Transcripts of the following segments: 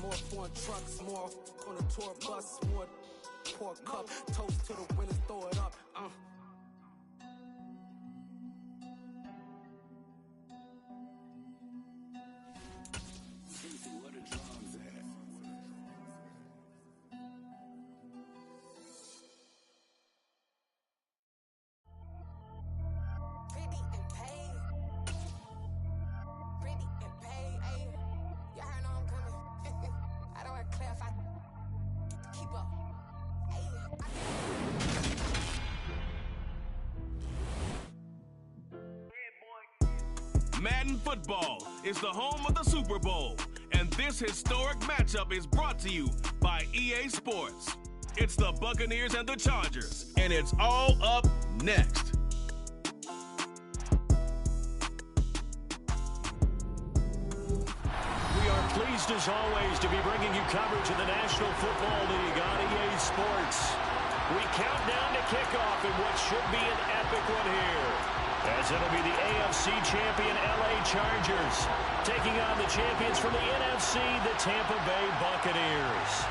more foreign trucks, more on a tour bus, more pork cup, toast to the winners, throw it up. Madden football is the home of the Super Bowl, and this historic matchup is brought to you by EA Sports. It's the Buccaneers and the Chargers, and it's all up next. We are pleased as always to be bringing you coverage of the National Football League on EA Sports. We count down to kickoff in what should be an epic one here, as it'll be the AFC champion LA Chargers taking on the champions from the NFC, the Tampa Bay Buccaneers.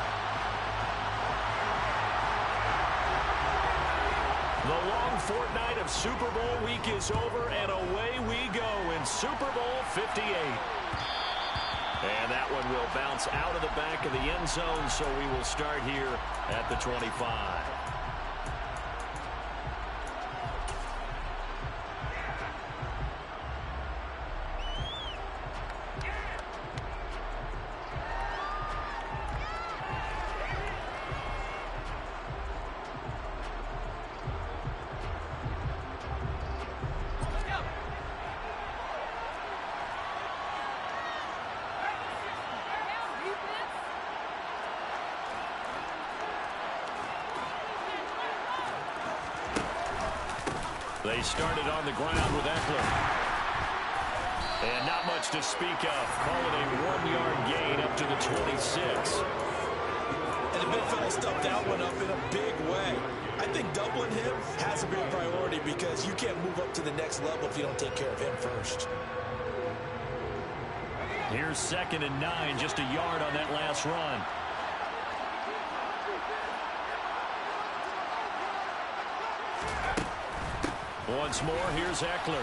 The long fortnight of Super Bowl week is over, and away we go in Super Bowl 58. And that one will bounce out of the back of the end zone, so we will start here at the 25. They started on the ground with Eckler. And not much to speak of. Call it a 1-yard gain up to the 26. And the big fella stuffed that one up in a big way. I think doubling him has to be a priority because you can't move up to the next level if you don't take care of him first. Here's 2nd and 9, just a yard on that last run. Once more, here's Eckler.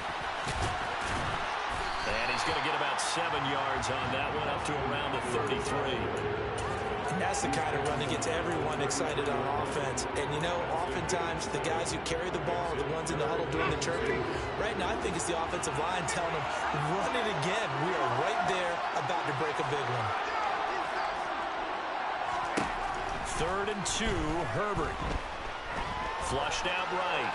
And he's going to get about 7 yards on that one, up to around the 33. And that's the kind of run that gets everyone excited on offense. And, you know, oftentimes the guys who carry the ball are the ones in the huddle doing the chirping. Right now, I think it's the offensive line telling them, run it again. We are right there about to break a big one. 3rd and 2, Herbert. Flushed out right.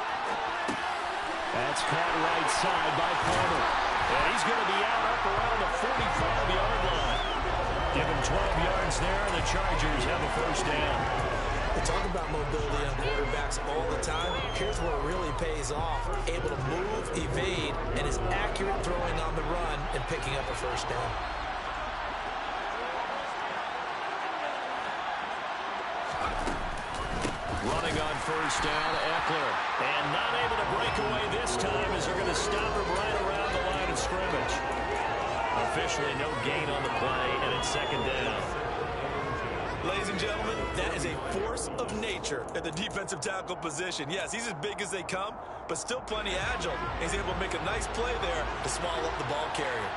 That's caught right side by Palmer. And he's going to be out up around the 45-yard line. Give him 12 yards there, and the Chargers have a first down. We talk about mobility on quarterbacks all the time. Here's where it really pays off. Able to move, evade, and is accurate throwing on the run and picking up a first down. Running on first down, Eckler. And not able to break away this time as they're going to stop him right around the line of scrimmage. Officially no gain on the play, and it's 2nd down. Ladies and gentlemen, that is a force of nature at the defensive tackle position. Yes, he's as big as they come, but still plenty agile. He's able to make a nice play there to swallow up the ball carrier.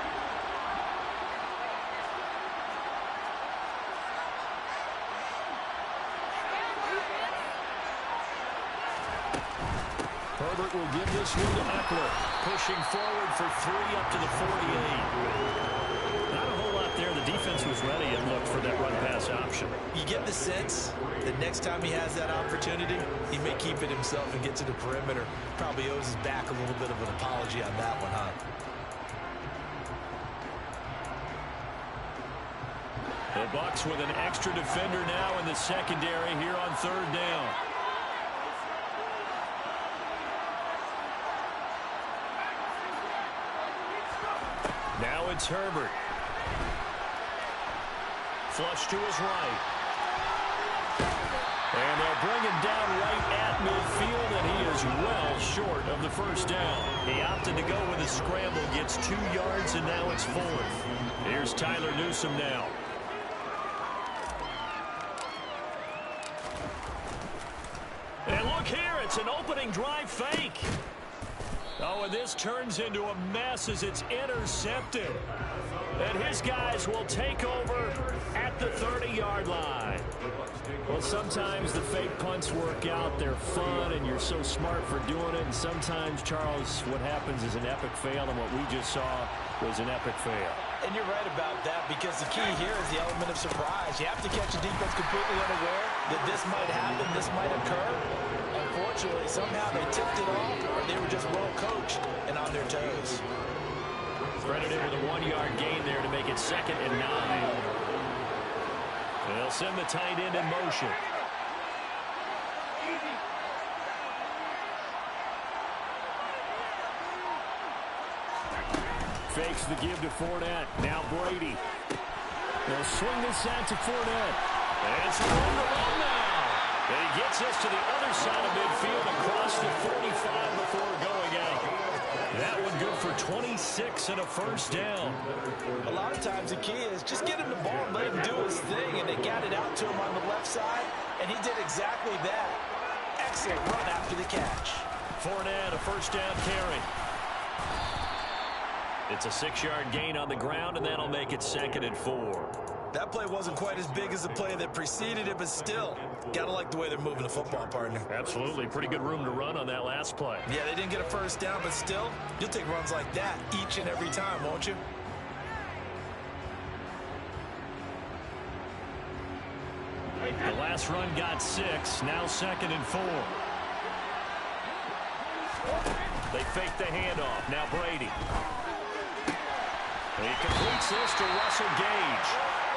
Herbert will give this one to Eckler. Pushing forward for 3 up to the 48. Not a whole lot there. The defense was ready and looked for that run-pass option. You get the sense that next time he has that opportunity, he may keep it himself and get to the perimeter. Probably owes his back a little bit of an apology on that one, huh? The Bucs with an extra defender now in the secondary here on 3rd down. Now it's Herbert. Flush to his right. And they'll bring him down right at midfield, and he is well short of the first down. He opted to go with a scramble, gets 2 yards, and now it's 4th. Here's Tyler Newsome now. It's an opening drive fake. Oh, and this turns into a mess as it's intercepted. And his guys will take over at the 30-yard line. Well, sometimes the fake punts work out. They're fun, and you're so smart for doing it. And sometimes, Charles, what happens is an epic fail, and what we just saw was an epic fail. And you're right about that, because the key here is the element of surprise. You have to catch a defense completely unaware that this might happen, this might occur. Unfortunately, somehow they tipped it off, or they were just well coached and on their toes. Credited with a 1-yard gain there to make it 2nd and 9. They'll send the tight end in motion. Fakes the give to Fournette. Now Brady. They'll swing this out to Fournette. And it's room to run now. And he gets us to the other side of midfield across the 45 before going out. That one good for 26 and a first down. A lot of times the key is just get him the ball and let him do his thing, and they got it out to him on the left side, and he did exactly that. Excellent run after the catch. Fournette, a first down carry. It's a 6-yard gain on the ground, and that'll make it 2nd and 4. That play wasn't quite as big as the play that preceded it, but still, gotta like the way they're moving the football, partner. Absolutely. Pretty good room to run on that last play. Yeah, they didn't get a first down, but still, you'll take runs like that each and every time, won't you? The last run got 6, now 2nd and 4. They fake the handoff. Now Brady. He completes this to Russell Gage.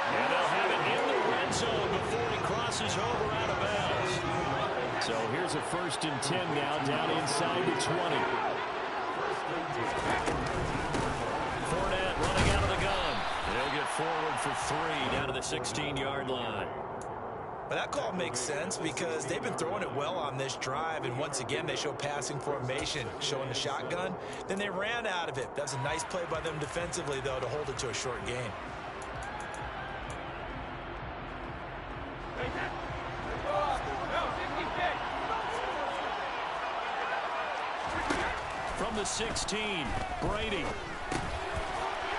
And they'll have it in the red zone before he crosses over out of bounds. So here's a 1st and 10 now, down inside the 20. Fournette running out of the gun. They'll get forward for 3 down to the 16-yard line. But that call makes sense because they've been throwing it well on this drive, and once again they show passing formation, showing the shotgun. Then they ran out of it. That's a nice play by them defensively, though, to hold it to a short gain. From the 16, Brady.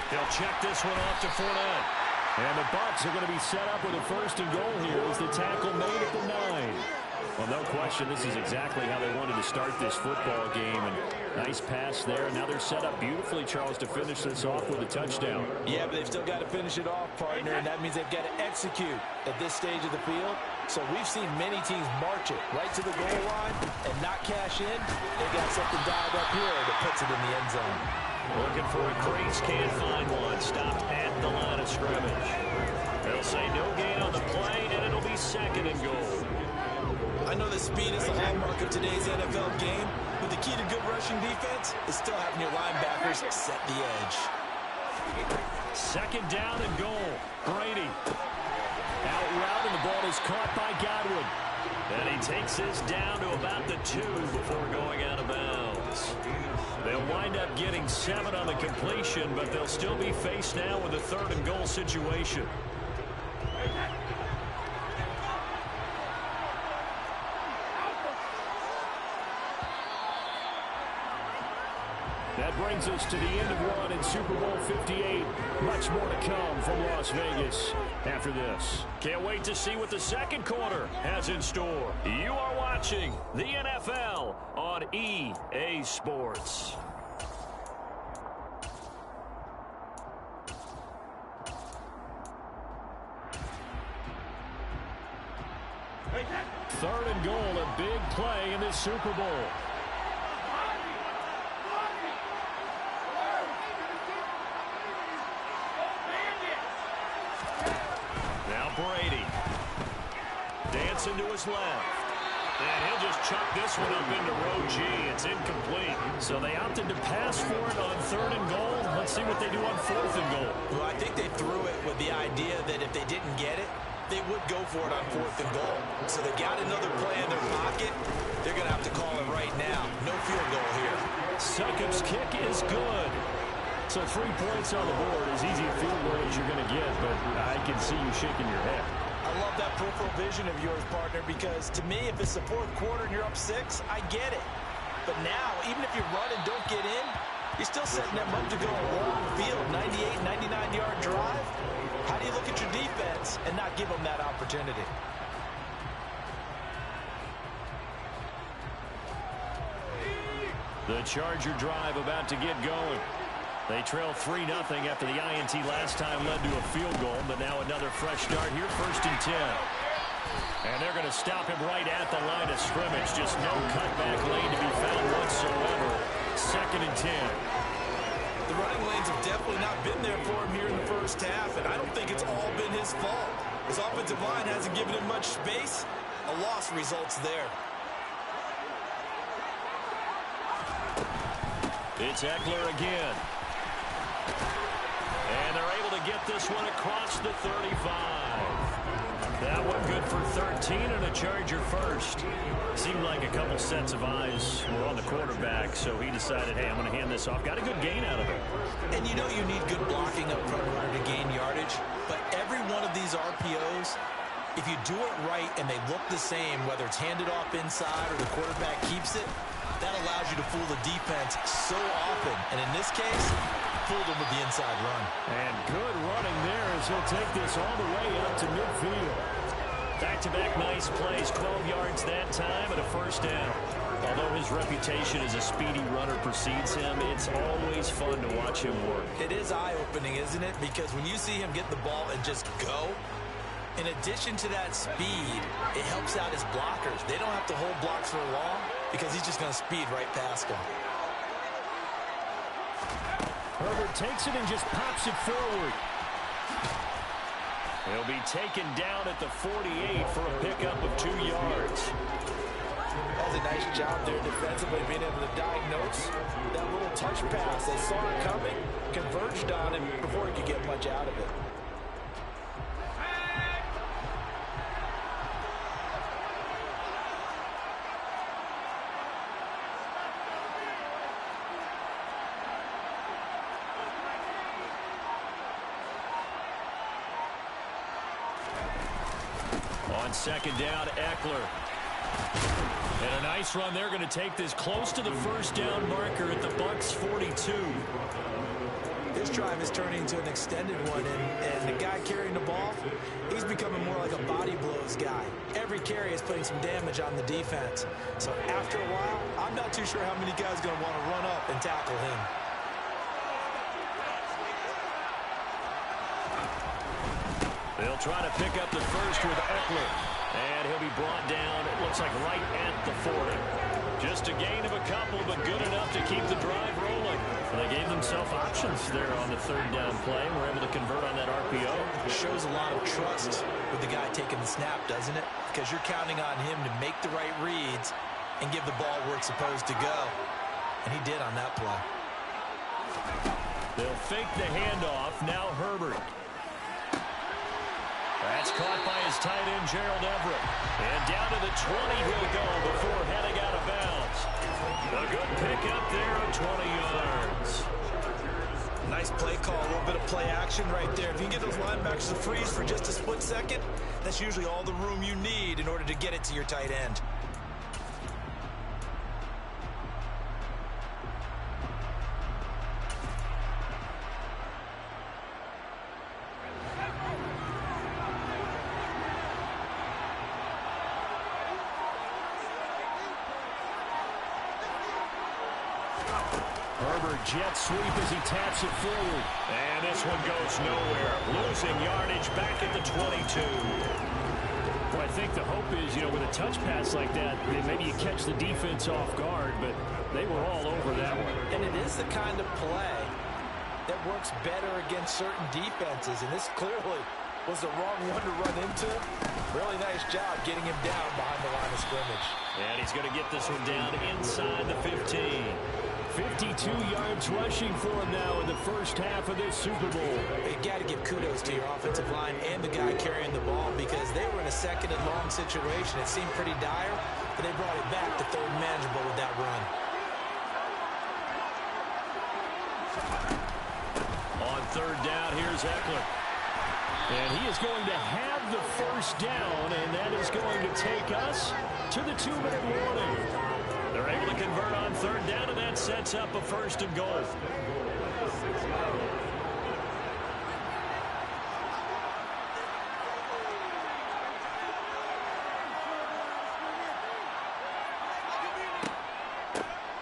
He'll check this one off to Fournette. And the Bucs are going to be set up with a 1st and goal here as the tackle made at the 9. Well, no question, this is exactly how they wanted to start this football game. And nice pass there. Now they're set up beautifully, Charles, to finish this off with a touchdown. Yeah, but they've still got to finish it off, partner, and that means they've got to execute at this stage of the field. So we've seen many teams march it right to the goal line and not cash in. They got something dialed up here that puts it in the end zone. Looking for a crease, can't find one. Stopped at the line of scrimmage. They'll say no gain on the play, and it'll be 2nd and goal. I know that speed is the hallmark of today's NFL game, but the key to good rushing defense is still having your linebackers set the edge. 2nd down and goal. Brady. Out route, and the ball is caught by Godwin. And he takes this down to about the 2 before going out of bounds. They'll wind up getting 7 on the completion, but they'll still be faced now with a 3rd and goal situation. That brings us to the end of one in Super Bowl 58. Much more to come from Las Vegas after this. Can't wait to see what the 2nd quarter has in store. You are watching the NFL on EA Sports. Third and goal, a big play in this Super Bowl. Brady. Dancing to his left. And he'll just chuck this one up into row G. It's incomplete. So they opted to pass for it on 3rd and goal. Let's see what they do on 4th and goal. Well, I think they threw it with the idea that if they didn't get it, they would go for it on 4th and goal. So they got another play in their pocket. They're going to have to call it right now. No field goal here. Succop's kick is good. So 3 points on the board, as easy a field goal as you're going to get, but I can see you shaking your head. I love that peripheral vision of yours, partner, because to me, if it's the fourth quarter and you're up 6, I get it. But now, even if you run and don't get in, you're still setting them up to go a long field, 98, 99-yard drive. How do you look at your defense and not give them that opportunity? The Charger drive about to get going. They trail 3-0 after the INT last time led to a field goal, but now another fresh start here, 1st and 10. And they're going to stop him right at the line of scrimmage. Just no cutback lane to be found whatsoever. 2nd and 10. The running lanes have definitely not been there for him here in the first half, and I don't think it's all been his fault. His offensive line hasn't given him much space. A loss results there. It's Eckler again. And they're able to get this one across the 35. That one good for 13 and a Charger first. Seemed like a couple sets of eyes were on the quarterback, so he decided, hey, I'm going to hand this off. Got a good gain out of it. And you know you need good blocking up front in order to gain yardage, but every one of these RPOs, if you do it right and they look the same, whether it's handed off inside or the quarterback keeps it, that allows you to fool the defense so often. And in this case, fooled him with the inside run. And good running there as he'll take this all the way up to midfield. Back-to-back nice plays, 12 yards that time and a first down. Although his reputation as a speedy runner precedes him, it's always fun to watch him work. It is eye-opening, isn't it? Because when you see him get the ball and just go, in addition to that speed, it helps out his blockers. They don't have to hold blocks for long because he's just going to speed right past them. Herbert takes it and just pops it forward. He'll be taken down at the 48 for a pickup of 2 yards. That was a nice job there defensively, being able to diagnose that little touch pass. They saw it coming, converged on him before he could get much out of it. On 2nd down, Eckler. And a nice run. They're going to take this close to the first down marker at the Bucs 42. This drive is turning into an extended one, and the guy carrying the ball, he's becoming more like a body blows guy. Every carry is putting some damage on the defense. So after a while, I'm not too sure how many guys are going to want to run up and tackle him. They'll try to pick up the first with Eckler. And he'll be brought down, it looks like right at the 40. Just a gain of a couple, but good enough to keep the drive rolling. And they gave themselves options there on the 3rd down play and were able to convert on that RPO. It shows a lot of trust with the guy taking the snap, doesn't it? Because you're counting on him to make the right reads and give the ball where it's supposed to go. And he did on that play. They'll fake the handoff. Now Herbert. That's caught by his tight end, Gerald Everett. And down to the 20 he'll go before heading out of bounds. A good pickup there of 20 yards. Nice play call, a little bit of play action right there. If you can get those linebackers to freeze for just a split second, that's usually all the room you need in order to get it to your tight end. Herbert jet sweep as he taps it forward. And this one goes nowhere. Losing yardage back at the 22. Well, I think the hope is, with a touch pass like that, maybe you catch the defense off guard, but they were all over that one. And it is the kind of play that works better against certain defenses, and this clearly was the wrong one to run into. Really nice job getting him down behind the line of scrimmage. And he's going to get this one down inside the 15. 52 yards rushing for him now in the first half of this Super Bowl. You got to give kudos to your offensive line and the guy carrying the ball because they were in a 2nd and long situation. It seemed pretty dire, but they brought it back to 3rd and manageable with that run. On 3rd down, here's Eckler. And he is going to have the first first down, and that is going to take us to the 2-minute warning. They're able to convert on third down, and that sets up a first and goal.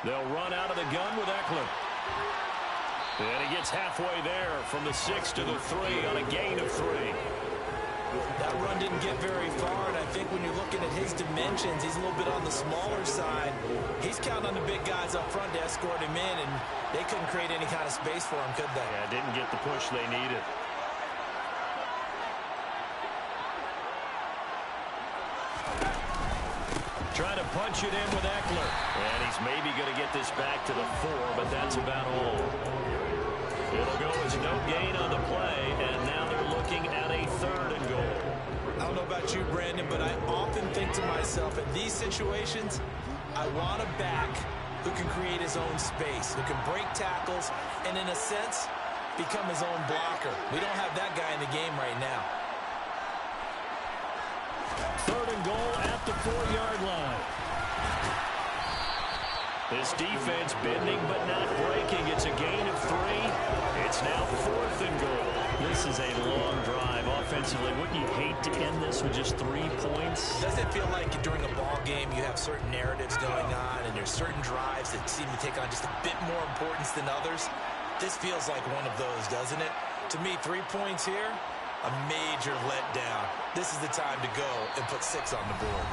They'll run out of the gun with Eckler. And he gets halfway there from the 6 to the 3 on a gain of 3. That run didn't get very far, and I think when you're looking at his dimensions, he's a little bit on the smaller side. He's counting on the big guys up front to escort him in, and they couldn't create any kind of space for him, could they? Yeah, didn't get the push they needed. Trying to punch it in with Eckler. And he's maybe going to get this back to the 4, but that's about all. It'll go as no gain on the play, and now they're looking at a 3rd and goal. I don't know about you, Brandon, but I often think to myself, in these situations, I want a back who can create his own space, who can break tackles, and in a sense, become his own blocker. We don't have that guy in the game right now. 3rd and goal at the 4-yard line. This defense bending but not breaking. It's a gain of 3. It's now 4th and goal. This is a long drive offensively. Wouldn't you hate to end this with just 3 points? Doesn't it feel like during a ball game you have certain narratives going on and there's certain drives that seem to take on just a bit more importance than others? This feels like one of those, doesn't it? To me, 3 points here, a major letdown. This is the time to go and put 6 on the board.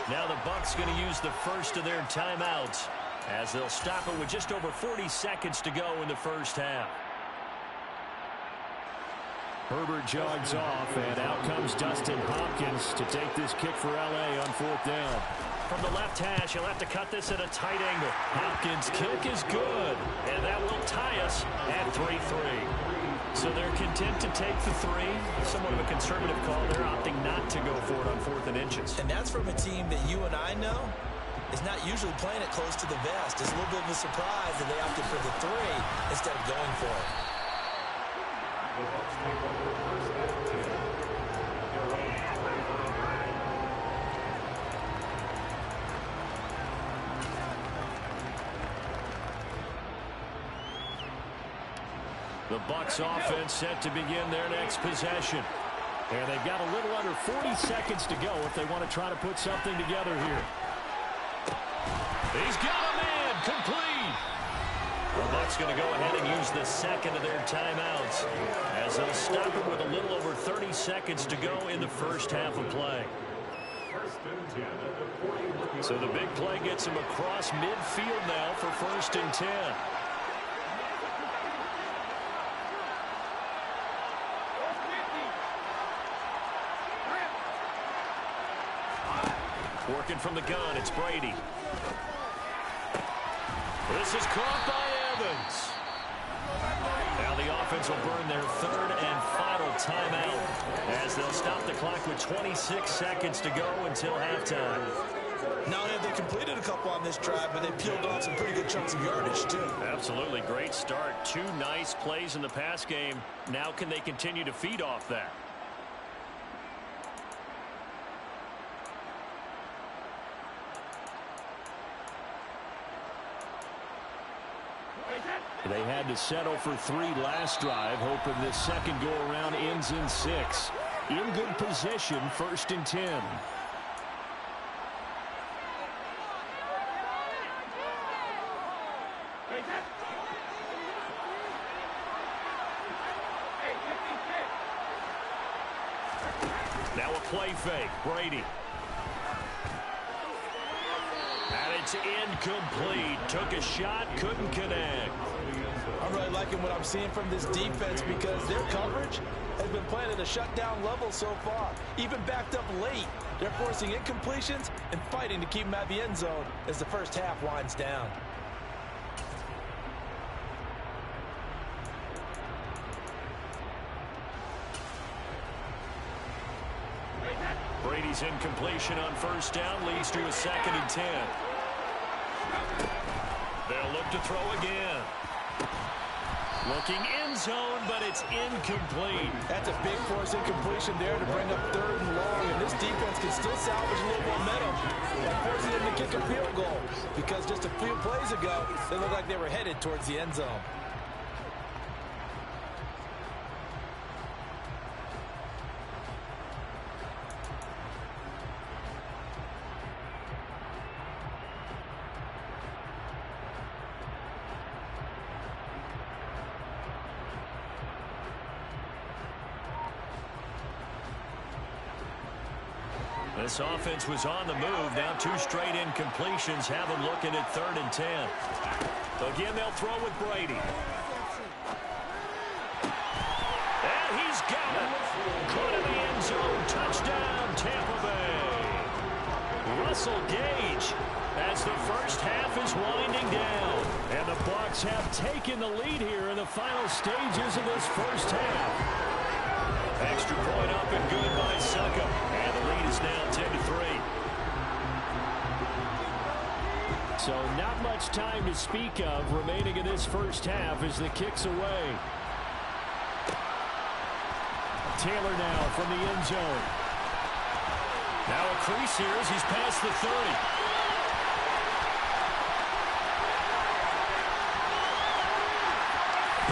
Now the Bucs going to use the first of their timeouts as they'll stop it with just over 40 seconds to go in the first half. Herbert jogs off, and out comes Dustin Hopkins to take this kick for L.A. on 4th down. From the left hash, he'll have to cut this at a tight angle. Hopkins' kick is good, and that will tie us at 3-3. So they're content to take the 3. Somewhat of a conservative call. They're opting not to go for it on 4th and inches. And that's from a team that you and I know is not usually playing it close to the vest. It's a little bit of a surprise that they opted for the 3 instead of going for it. The Bucs offense set to begin their next possession. And they've got a little under 40 seconds to go if they want to try to put something together here. He's got a man complete. The Bucs going to go ahead and use the second of their timeouts as they'll stop it with a little over 30 seconds to go in the first half of play. So the big play gets him across midfield now for 1st and 10. Working from the gun, it's Brady. This is caught by Evans. Now the offense will burn their 3rd and final timeout as they'll stop the clock with 26 seconds to go until halftime. Not only have they completed a couple on this drive, but they peeled off some pretty good chunks of yardage, too. Absolutely. Great start. 2 nice plays in the pass game. Now can they continue to feed off that? They had to settle for 3 last drive, hoping this second go-around ends in 6. In good position, 1st and 10. Now a play fake. Brady. And it's incomplete. Took a shot, couldn't connect. I'm really liking what I'm seeing from this defense because their coverage has been playing at a shutdown level so far. Even backed up late, they're forcing incompletions and fighting to keep them at the end zone as the first half winds down. Brady's incompletion on 1st down leads to a 2nd and 10. They'll look to throw again. Looking end zone, but it's incomplete. That's a big force incompletion there to bring up 3rd and long. can still salvage a little momentum by forcing them to kick a field goal, because just a few plays ago, they looked like they were headed towards the end zone. This offense was on the move. Now 2 straight incompletions have them looking at 3rd and 10. Again, they'll throw with Brady. And he's got it. Caught in the end zone. Touchdown, Tampa Bay. Russell Gage as the first half is winding down. And the Bucs have taken the lead here in the final stages of this first half. Extra point up and good by Suckup. And the lead is now 10-3. So not much time to speak of remaining in this first half as the kick's away. Taylor now from the end zone. Now a crease here as he's past the 30.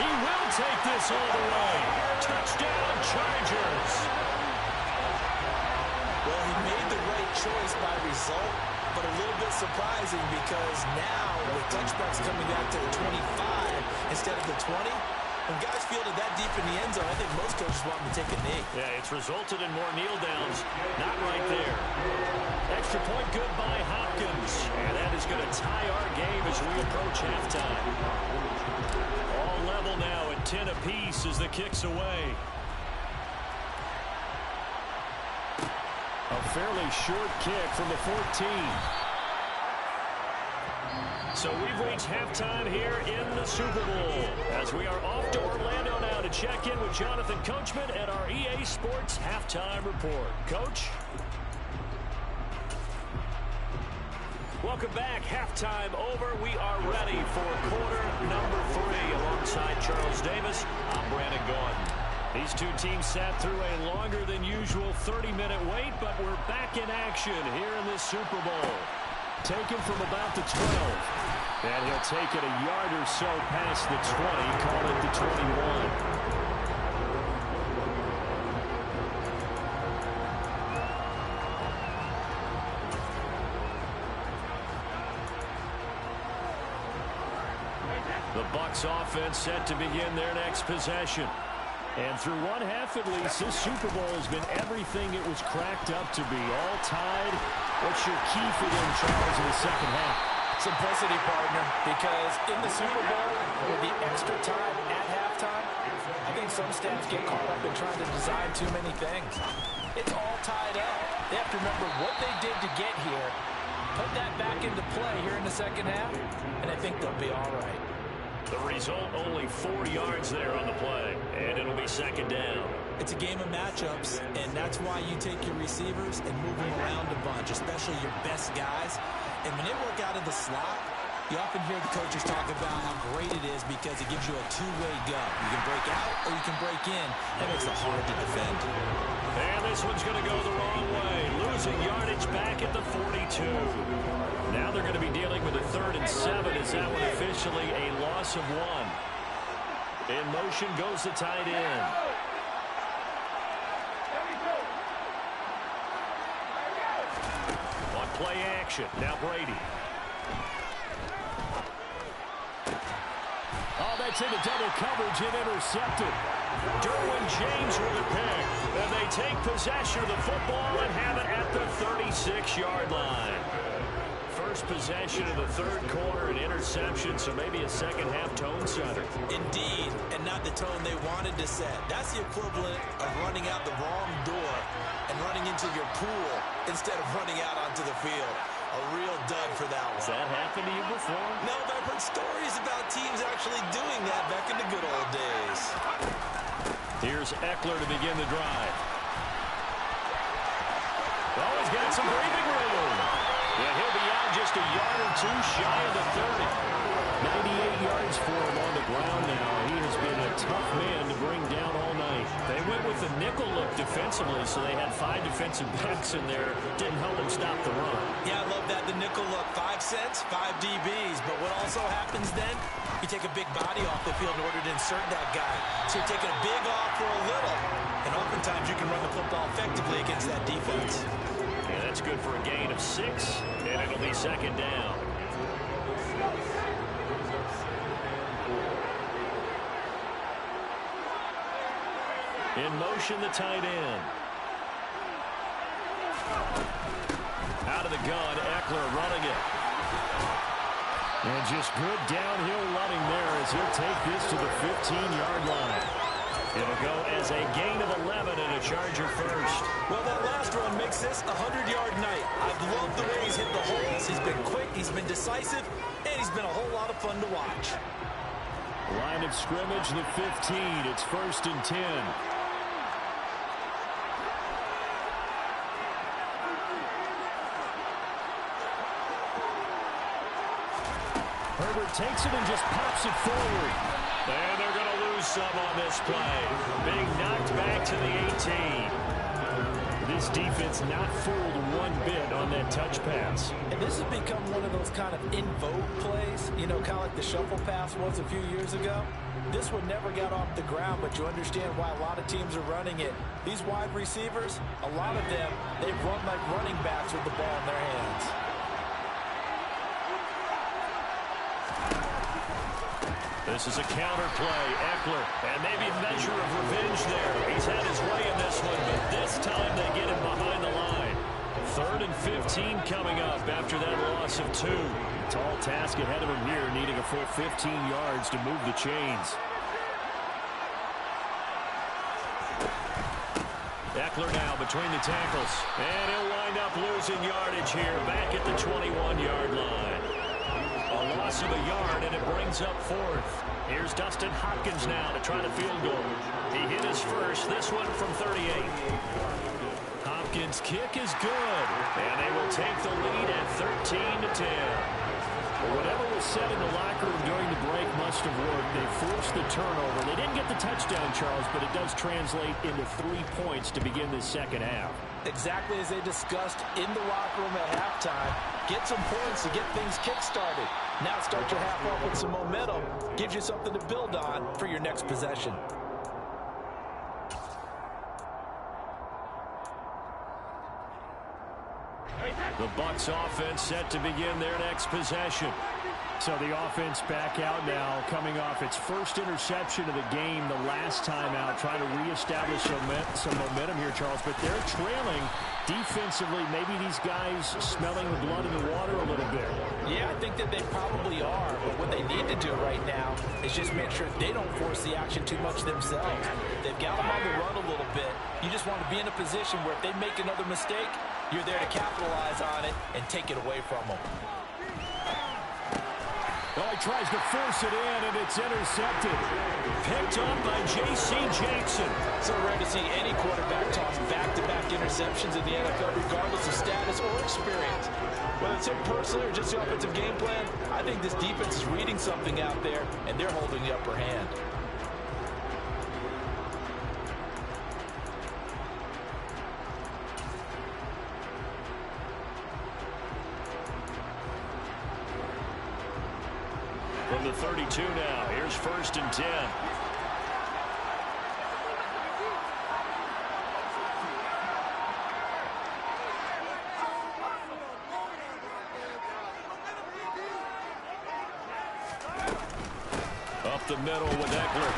He will take this all the way. Touchdown, Chargers. Well, he made the right choice by result, but a little bit surprising because now with touchbacks coming back to the 25 instead of the 20, when guys fielded that deep in the end zone, I think most coaches want them to take a knee. Yeah, it's resulted in more kneel downs. Not right there. Extra point good by Hopkins. And that is going to tie our game as we approach halftime. All level now at 10 apiece as the kick's away. A fairly short kick from the 14. So we've reached halftime here in the Super Bowl as we are off to Orlando now to check in with Jonathan Coachman at our EA Sports Halftime Report. Coach? Welcome back. Halftime over. We are ready for quarter number 3 alongside Charles Davis. I'm Brandon Gordon. These two teams sat through a longer than usual 30-minute wait, but we're back in action here in this Super Bowl. Taken from about the 12. And he'll take it a yard or so past the 20, call it the 21. The Bucs offense set to begin their next possession. And through one half at least, this Super Bowl has been everything it was cracked up to be. All tied. What's your key for them, Charles, in the second half? Simplicity, partner, because in the Super Bowl, with the extra time at halftime, I think some staffs get caught up in trying to design too many things. It's all tied up. They have to remember what they did to get here, put that back into play here in the second half, and I think they'll be all right. The result, only 4 yards there on the play, and it'll be second down. It's a game of matchups, and that's why you take your receivers and move them around a bunch, especially your best guys. And when they work out of the slot, you often hear the coaches talk about how great it is because it gives you a two-way go. You can break out or you can break in. That makes it hard to defend. And this one's going to go the wrong way. Losing yardage back at the 42. Now they're going to be dealing with a 3rd and 7. Is that one officially a loss of 1? In motion goes the tight end. On play action. Now Brady. Oh, that's into double coverage and intercepted. Derwin James with a pick. And they take possession of the football and have it at the 36-yard line. First possession of the 3rd quarter, an interception, so maybe a second-half tone setter. Indeed, and not the tone they wanted to set. That's the equivalent of running out the wrong door and running into your pool instead of running out onto the field. A real dud for that one. Has that happened to you before? No, but I've heard stories about teams actually doing that back in the good old days. Here's Eckler to begin the drive. Oh, he's got some breathing room. Yeah, he'll be out just a yard or two shy of the 30. 98 yards for him on the ground now. He has been a tough man to bring down all night. They went with the nickel look defensively, so they had 5 defensive backs in there. Didn't help them stop the run. Yeah, I love that, the nickel look. 5 cents, 5 DBs. But what also happens then, you take a big body off the field in order to insert that guy. So you're taking a big off for a little. And oftentimes you can run the football effectively against that defense. Yeah, that's good for a gain of 6, and it'll be second down. In motion, the tight end. Out of the gun, Eckler running it. And just good downhill running there as he'll take this to the 15-yard line. It'll go as a gain of 11 and a Charger first. Well, that last run makes this a 100-yard night. I've loved the way he's hit the holes. He's been quick, he's been decisive, and he's been a whole lot of fun to watch. Line of scrimmage, the 15. It's 1st and 10. Herbert takes it and just pops it forward. And they're going to lose some on this play. Being knocked back to the 18. This defense not fooled one bit on that touch pass. And this has become one of those kind of in vogue plays, you know, kind of like the shuffle pass was a few years ago. This one never got off the ground, but you understand why a lot of teams are running it. These wide receivers, a lot of them, they run like running backs with the ball in their hands. This is a counter play. Eckler, and maybe a measure of revenge there. He's had his way in this one, but this time they get him behind the line. 3rd and 15 coming up after that loss of 2. Tall task ahead of him here, needing a full 15 yards to move the chains. Eckler now between the tackles, and he'll wind up losing yardage here back at the 21-yard line. A loss of a yard, and it brings up 4th. Here's Dustin Hopkins now to try to field goal. He hit his first, this one from 38. Hopkins' kick is good, and they will take the lead at 13-10. Well, whatever was said in the locker room during the break must have worked. They forced the turnover. They didn't get the touchdown, Charles, but it does translate into 3 points to begin the second half. Exactly as they discussed in the locker room at halftime. Get some points to get things kick-started. Now start your half off with some momentum. Gives you something to build on for your next possession. The Bucs offense set to begin their next possession. So the offense back out now, coming off its first interception of the game the last time out, trying to reestablish some momentum here, Charles. But they're trailing defensively. Maybe these guys smelling the blood in the water a little bit. Yeah, I think that they probably are. But what they need to do right now is just make sure they don't force the action too much themselves. They've got them on the run a little bit. You just want to be in a position where if they make another mistake, you're there to capitalize on it and take it away from them. Oh, he tries to force it in, and it's intercepted. Picked up by J.C. Jackson. So rare to see any quarterback toss back-to-back interceptions in the NFL, regardless of status or experience. Whether it's him personally or just the offensive game plan, I think this defense is reading something out there, and they're holding the upper hand. From the 32 now, here's 1st and 10. Up the middle with Eckler.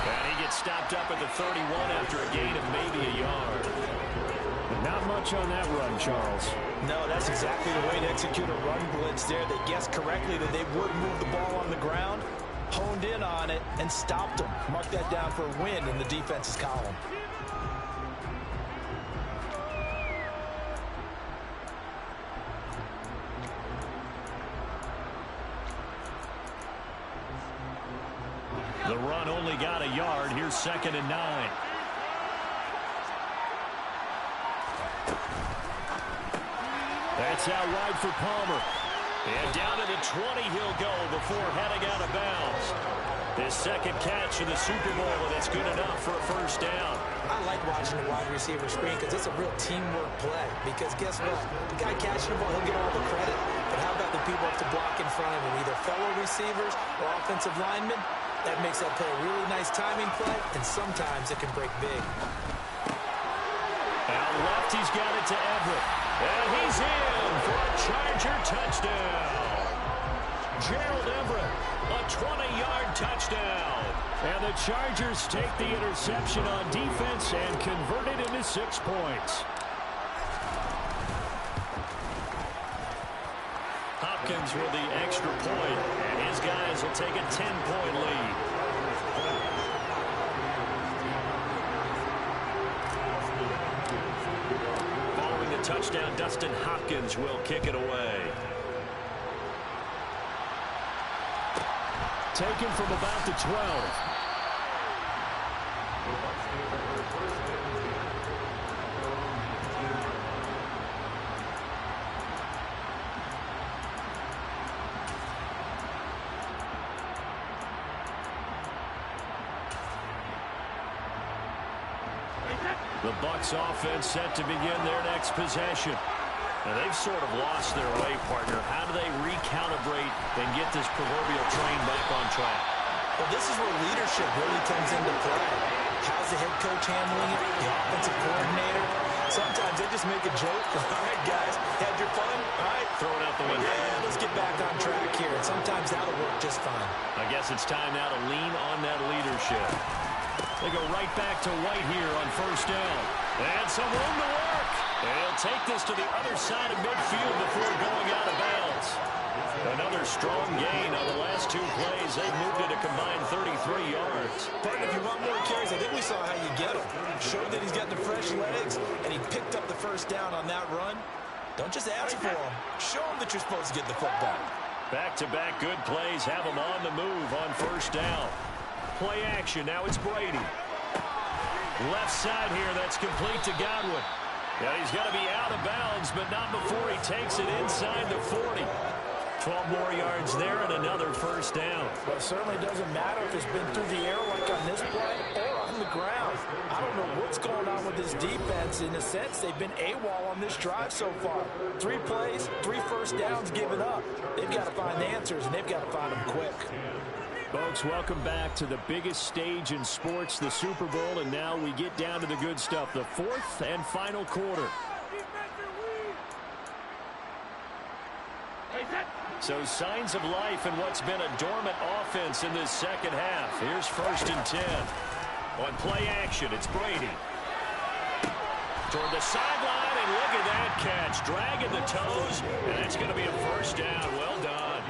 And he gets stopped up at the 31 after a gain of maybe a yard. But not much on that run, Charles. No, that's exactly the way to execute a run blitz there. They guessed correctly that they would move the ball on the ground, honed in on it, and stopped them. Mark that down for a win in the defense's column. The run only got a yard. Here's 2nd and 9. That's out wide for Palmer. And down to the 20 he'll go before heading out of bounds. His second catch in the Super Bowl, and it's good enough for a first down. I like watching the wide receiver screen because it's a real teamwork play. Because guess what? The guy catching the ball, he'll get all the credit. But how about the people up to block in front of him, either fellow receivers or offensive linemen? That makes that play a really nice timing play, and sometimes it can break big. Out left, he's got it to Everett. And he's in for a Charger touchdown. Gerald Everett, a 20-yard touchdown. And the Chargers take the interception on defense and convert it into 6 points. Hopkins with the extra point, and his guys will take a 10-point lead. Following the touchdown, Dustin Hopkins will kick it away. Taken from about the 12. The Bucs offense set to begin their next possession. Now they've sort of lost their way, partner. How do they recalibrate and get this proverbial train back on track? Well, this is where leadership really comes into play. How's the head coach handling it? The offensive coordinator? Sometimes they just make a joke. All right, guys, had your fun? All right. Throw it out the window. Yeah, let's get back on track here. And sometimes that'll work just fine. I guess it's time now to lean on that leadership. They go right back to White here on first down. And some room to work. And he'll take this to the other side of midfield before going out of bounds. Another strong gain on the last 2 plays. They've moved it a combined 33 yards. But if you want more carries, I think we saw how you get him. Showed that he's got the fresh legs, and he picked up the first down on that run. Don't just ask for him. Show him that you're supposed to get the football. Back-to-back good plays have him on the move on first down. Play action. Now it's Brady. Left side here. That's complete to Godwin. Yeah, he's got to be out of bounds, but not before he takes it inside the 40. 12 more yards there and another first down. Well, it certainly doesn't matter if it's been through the air like on this play or on the ground. I don't know what's going on with this defense. In a sense, they've been AWOL on this drive so far. 3 plays, 3 first downs given up. They've got to find the answers, and they've got to find them quick. Folks, welcome back to the biggest stage in sports, the Super Bowl, and now we get down to the good stuff, the 4th and final quarter. So signs of life in what's been a dormant offense in this second half. Here's 1st and 10. On play action, it's Brady. Toward the sideline, and look at that catch. Dragging the toes, and it's going to be a first down. Well done.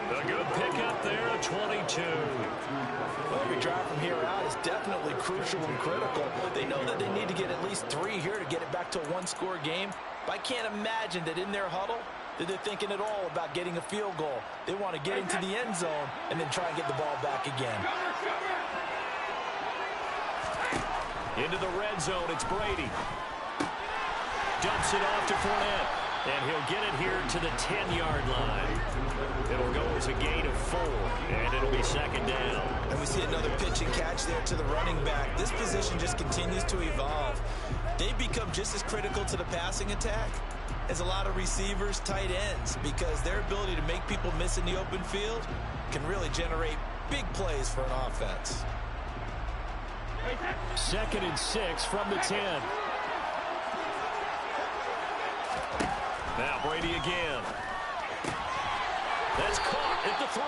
A good pickup there at 22. Well, every drive from here out is definitely crucial and critical. They know that they need to get at least 3 here to get it back to a 1-score game. But I can't imagine that in their huddle that they're thinking at all about getting a field goal. They want to get into the end zone and then try and get the ball back again. Into the red zone, it's Brady. Dumps it off to Fournette. And he'll get it here to the 10-yard line. It'll go as a gain of 4, and it'll be 2nd down. And we see another pitch and catch there to the running back. This position just continues to evolve. They become just as critical to the passing attack as a lot of receivers, tight ends, because their ability to make people miss in the open field can really generate big plays for an offense. 2nd and 6 from the 10. Now Brady again. That's caught at the 3.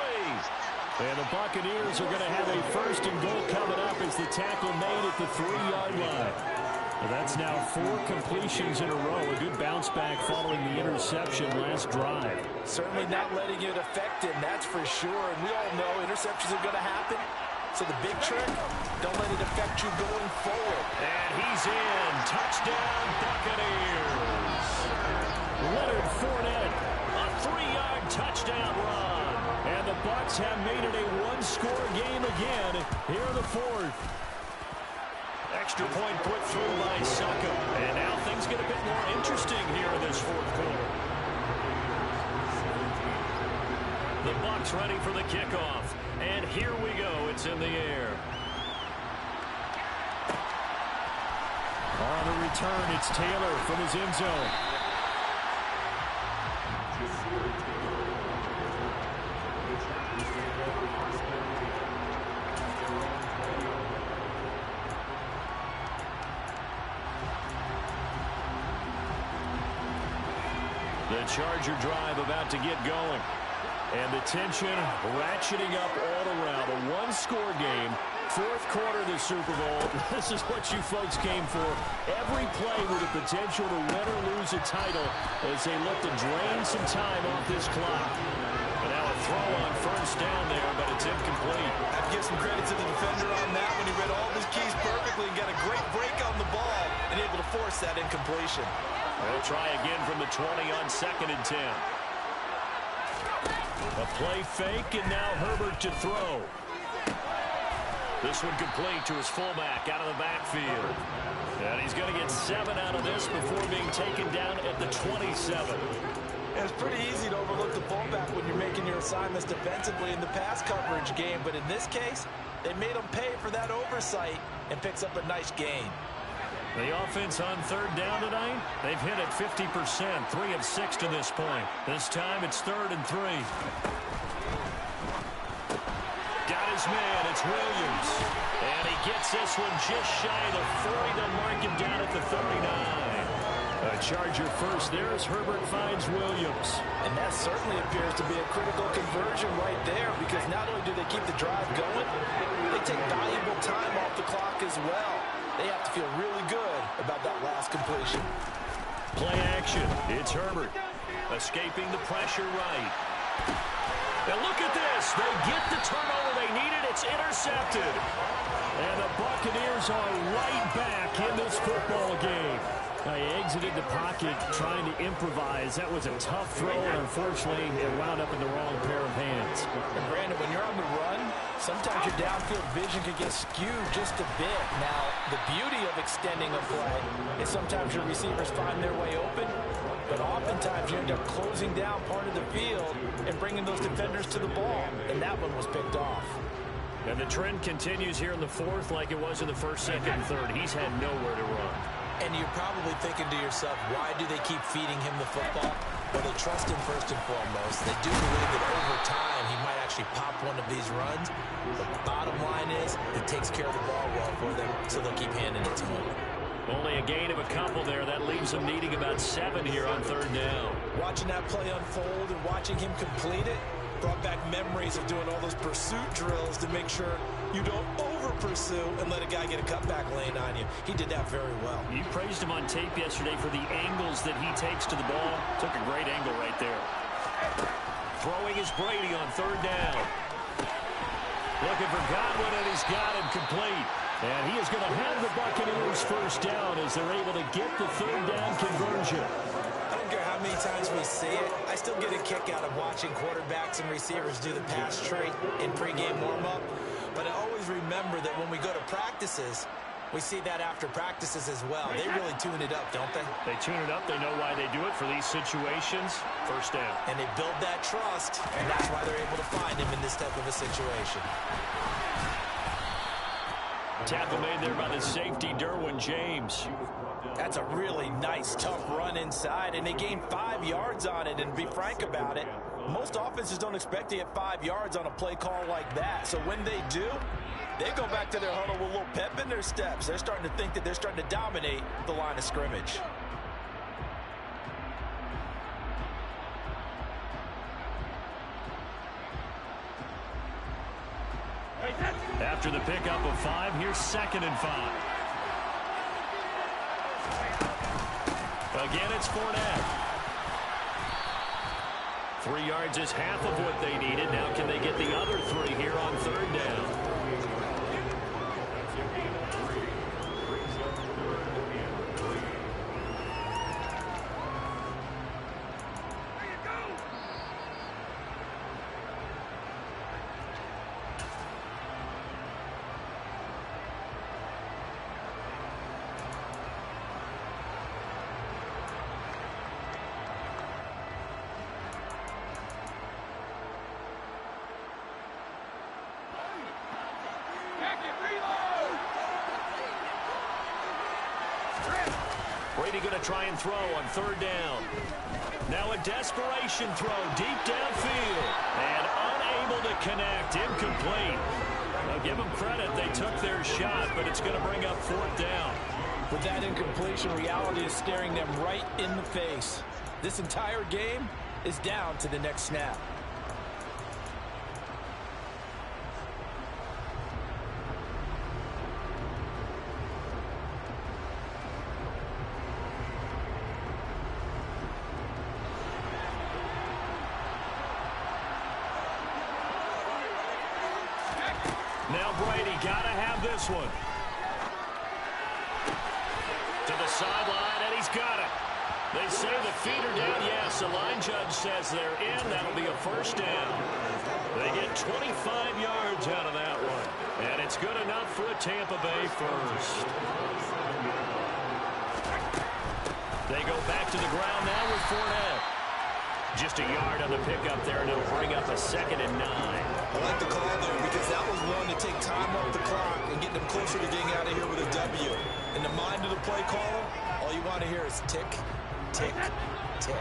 And the Buccaneers are going to have a 1st and goal coming up as the tackle made at the 3-yard line. Well, that's now 4 completions in a row. A good bounce back following the interception last drive. Certainly not letting it affect him, that's for sure. And we all know interceptions are going to happen. So the big trick, don't let it affect you going forward. And he's in. Touchdown, Buccaneers. Leonard Fournette, a 3-yard touchdown run. And the Bucs have made it a 1-score game again here in the 4th. Extra point put through by Succo. And now things get a bit more interesting here in this 4th quarter. The Bucs ready for the kickoff. And here we go. It's in the air. On the return, it's Taylor from his end zone. The Charger drive about to get going. And the tension ratcheting up all around. A one-score game. Fourth quarter of the Super Bowl. This is what you folks came for. Every play with the potential to win or lose a title as they look to drain some time off this clock. And now a throw on first down there, but it's incomplete. I'd give some credit to the defender on that when he read all of his keys perfectly and got a great break on the ball and able to force that incompletion. They'll try again from the 20 on 2nd and 10. A play fake, and now Herbert to throw. This one complete to his fullback out of the backfield. And he's going to get 7 out of this before being taken down at the 27. And it's pretty easy to overlook the fullback when you're making your assignments defensively in the pass coverage game. But in this case, they made him pay for that oversight and picks up a nice gain. The offense on 3rd down tonight, they've hit it 50%, 3 of 6 to this point. This time it's 3rd and 3. Got his man, it's Williams. And he gets this one just shy of the 40 to mark him down at the 39. A Charger first there as Herbert finds Williams. And that certainly appears to be a critical conversion right there, because not only do they keep the drive going, they take valuable time off the clock as well. They have to feel really good about that last completion. Play action. It's Herbert escaping the pressure right. And look at this. They get the turnover they needed. It's intercepted. And the Buccaneers are right back in this football game. He exited the pocket trying to improvise. That was a tough throw, and unfortunately, it wound up in the wrong pair of hands. And Brandon, when you're on the run, sometimes your downfield vision can get skewed just a bit. Now, the beauty of extending a play is sometimes your receivers find their way open, but oftentimes you end up closing down part of the field and bringing those defenders to the ball, and that one was picked off. And the trend continues here in the 4th like it was in the 1st, 2nd, and 3rd. He's had nowhere to run. And you're probably thinking to yourself, why do they keep feeding him the football? Well, they trust him first and foremost. They do believe that over time he might actually pop one of these runs. The bottom line is he takes care of the ball well for them, so they'll keep handing it to him. Only a gain of a couple there. That leaves them needing about 7 here on 3rd down. Watching that play unfold and watching him complete it brought back memories of doing all those pursuit drills to make sure you don't over-pursue and let a guy get a cutback lane on you. He did that very well. You praised him on tape yesterday for the angles that he takes to the ball. Took a great angle right there. Throwing is Brady on 3rd down. Looking for Godwin, and he's got him complete. And he is going to have the Buccaneers first down as they're able to get the 3rd down conversion. I don't care how many times we see it, I still get a kick out of watching quarterbacks and receivers do the pass tree in pregame warm-up. But I always remember that when we go to practices, we see that after practices as well. They really tune it up, don't they? They tune it up. They know why they do it for these situations. First down. And they build that trust, and that's why they're able to find him in this type of a situation. Tackle made there by the safety, Derwin James. That's a really nice, tough run inside, and they gained 5 yards on it. And to be frank about it, most offenses don't expect to get 5 yards on a play call like that. So when they do, they go back to their huddle with a little pep in their steps. They're starting to think that they're starting to dominate the line of scrimmage. After the pickup of 5, here's 2nd and 5. Again, it's Fournette. 3 yards is half of what they needed. Now can they get the other 3 here on 3rd down? Brady going to try and throw on third down. Now a desperation throw deep downfield. And unable to connect. Incomplete. Now give them credit. They took their shot, but it's going to bring up fourth down. With that incompletion, reality is staring them right in the face. This entire game is down to the next snap. Now Brady got to have this one. To the sideline, and he's got it. They say the feet are down. Yes, the line judge says they're in. That'll be a first down. They get 25 yards out of that one. And it's good enough for a Tampa Bay first. They go back to the ground now with Fournette. Just a yard on the pickup there, and it'll bring up a 2nd and 9. I like the call there because that was one to take time off the clock and get them closer to getting out of here with a W. In the mind of the play caller, all you want to hear is tick, tick, tick.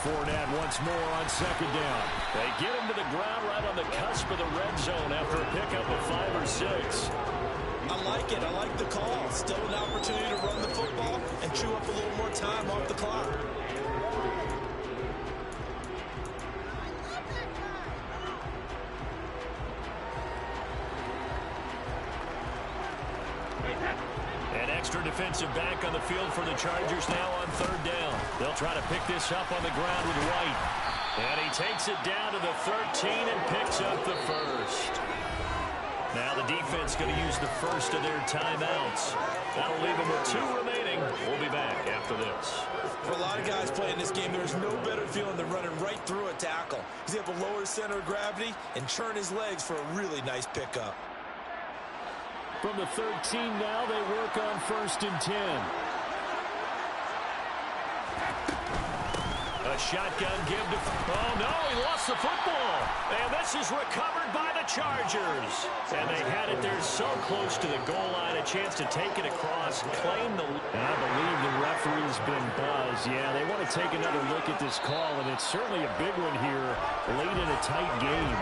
Fournette once more on 2nd down. They get him to the ground right on the cusp of the red zone after a pickup of 5 or 6. I like it. I like the call. Still an opportunity to run the football and chew up a little more time off the clock. An extra defensive back on the field for the Chargers now on 3rd down. They'll try to pick this up on the ground with White. And he takes it down to the 13 and picks up the first. Now the defense going to use the first of their timeouts. That'll leave them with 2 remaining. We'll be back after this. For a lot of guys playing this game, there's no better feeling than running right through a tackle. He's able to lower his center of gravity and churn his legs for a really nice pickup. From the 13 now, they work on 1st and 10. A shotgun give to... Oh, no, he lost the football. And this is recovered by the Chargers. And they had it there so close to the goal line, a chance to take it across, claim the... And I believe the referee's been buzzed. Yeah, they want to take another look at this call, and it's certainly a big one here late in a tight game.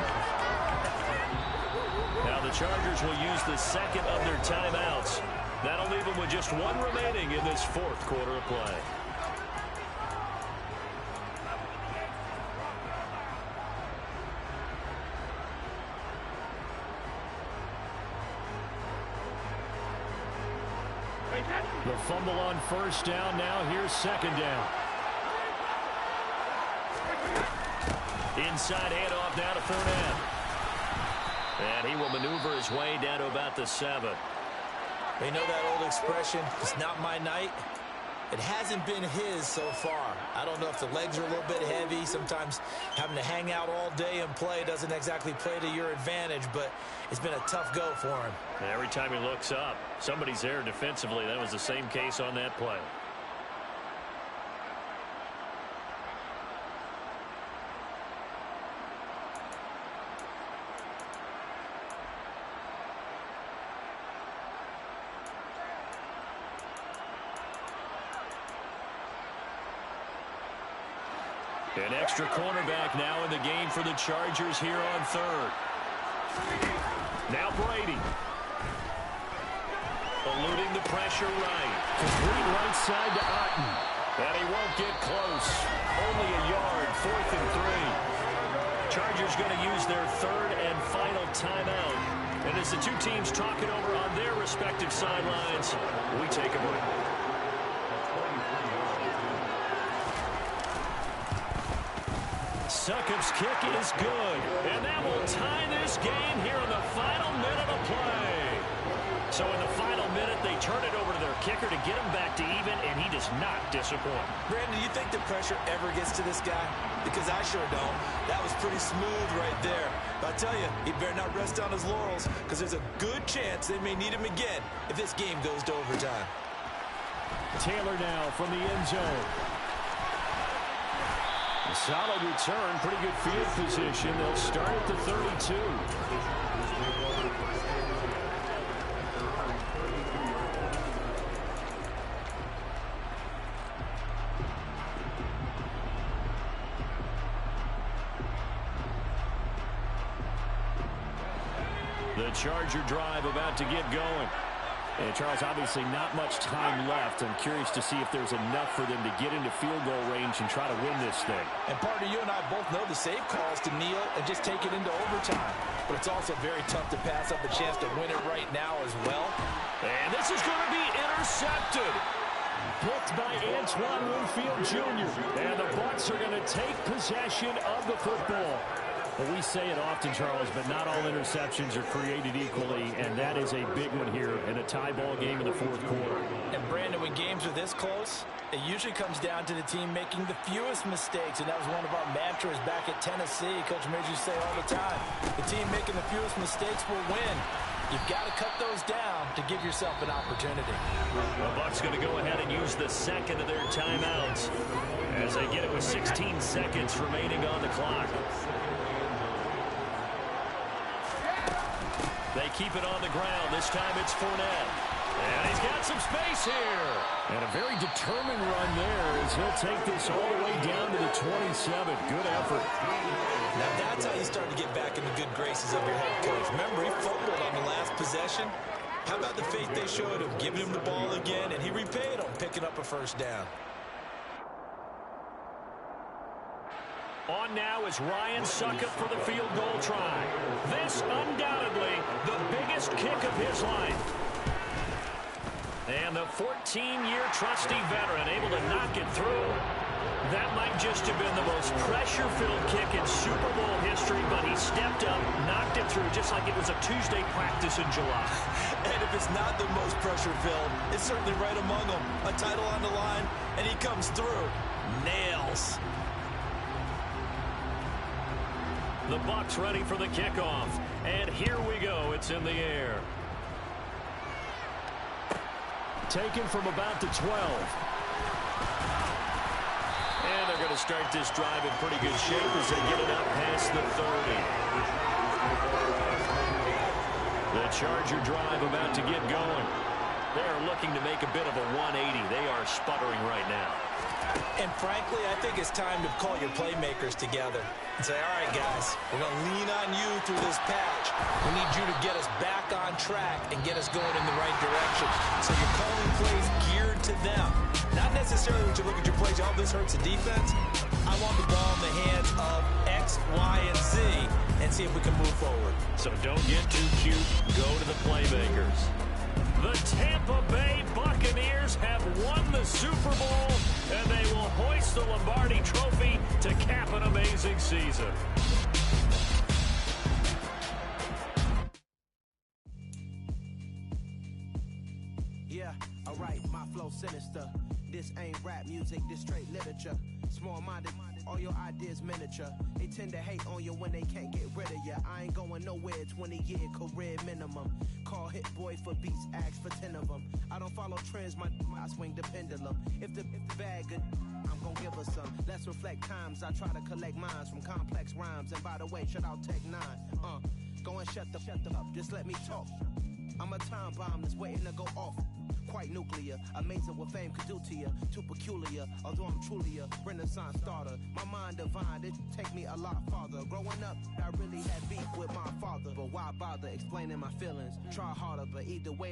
Now the Chargers will use the 2nd of their timeouts. That'll leave them with just 1 remaining in this 4th quarter of play. The fumble on 1st down. Now here's 2nd down. Inside handoff now to Fournette. And he will maneuver his way down to about the 7. They know that old expression, it's not my night. It hasn't been his so far. I don't know if the legs are a little bit heavy. Sometimes having to hang out all day and play doesn't exactly play to your advantage, but it's been a tough go for him. Every time he looks up, somebody's there defensively. That was the same case on that play. An extra cornerback now in the game for the Chargers here on 3rd. Now Brady. Eluding the pressure right. Complete right side to Otten. And he won't get close. Only a yard, 4th and 3. Chargers going to use their 3rd and final timeout. And as the 2 teams talk it over on their respective sidelines, we take a break. Succop's kick is good, and that will tie this game here in the final minute of play. So in the final minute, they turn it over to their kicker to get him back to even, and he does not disappoint. Brandon, do you think the pressure ever gets to this guy? Because I sure don't. That was pretty smooth right there. But I tell you, he better not rest on his laurels, because there's a good chance they may need him again if this game goes to overtime. Taylor now from the end zone. Solid return, pretty good field position. They'll start at the 32. The Charger drive about to get going. And Charles, obviously not much time left. I'm curious to see if there's enough for them to get into field goal range and try to win this thing. And partner, you and I both know the save calls to kneel and just take it into overtime. But it's also very tough to pass up a chance to win it right now as well. And this is going to be intercepted. Picked by Antoine Winfield Jr. And the Bucs are going to take possession of the football. Well, we say it often, Charles, but not all interceptions are created equally, and that is a big one here in a tie ball game in the fourth quarter. And, Brandon, when games are this close, it usually comes down to the team making the fewest mistakes, and that was one of our mantras back at Tennessee. Coach made you say all the time, the team making the fewest mistakes will win. You've got to cut those down to give yourself an opportunity. The Bucs going to go ahead and use the second of their timeouts as they get it with 16 seconds remaining on the clock. They keep it on the ground. This time it's Fournette. And he's got some space here. And a very determined run there as he'll take this all the way down to the 27. Good effort. Now that's how you start to get back in the good graces of your head coach. Remember, he fumbled on the last possession. How about the faith they showed him, giving him the ball again, and he repaid them, picking up a first down. On now is Ryan Succop for the field goal try. This undoubtedly the biggest kick of his life. And the 14-year trusty veteran able to knock it through. That might just have been the most pressure-filled kick in Super Bowl history, but he stepped up, knocked it through just like it was a Tuesday practice in July. And if it's not the most pressure-filled, it's certainly right among them. A title on the line, and he comes through. Nails. The Bucs ready for the kickoff. And here we go. It's in the air. Taken from about the 12. And they're going to start this drive in pretty good shape as they get it up past the 30. The Charger drive about to get going. They're looking to make a bit of a 180. They are sputtering right now. And frankly, I think it's time to call your playmakers together and say, all right, guys, we're going to lean on you through this patch. We need you to get us back on track and get us going in the right direction. So you're calling plays geared to them. Not necessarily when you look at your plays, oh, this hurts the defense. I want the ball in the hands of X, Y, and Z and see if we can move forward. So don't get too cute. Go to the playmakers. The Tampa Bay Buccaneers have won the Super Bowl, and they will hoist the Lombardi Trophy to cap an amazing season. Yeah, alright, my flow sinister. This ain't rap music, this straight literature. Small-minded, all your ideas miniature. They tend to hate on you when they can't get rid of you. I ain't going nowhere, 20-year career minimum. Call Hit Boy for beats, ask for 10 of them. I don't follow trends, I swing the pendulum. If the bag good, I'm gonna give her some. Let's reflect times, I try to collect minds from complex rhymes. And by the way, shout out Tech 9. Go and shut the up, just let me talk. I'm a time bomb that's waiting to go off. Quite nuclear, amazing what fame could do to you. Too peculiar, although I'm truly a Renaissance starter. My mind divine, it take me a lot farther. Growing up, I really had beef with my father. But why bother explaining my feelings? Try harder, but either way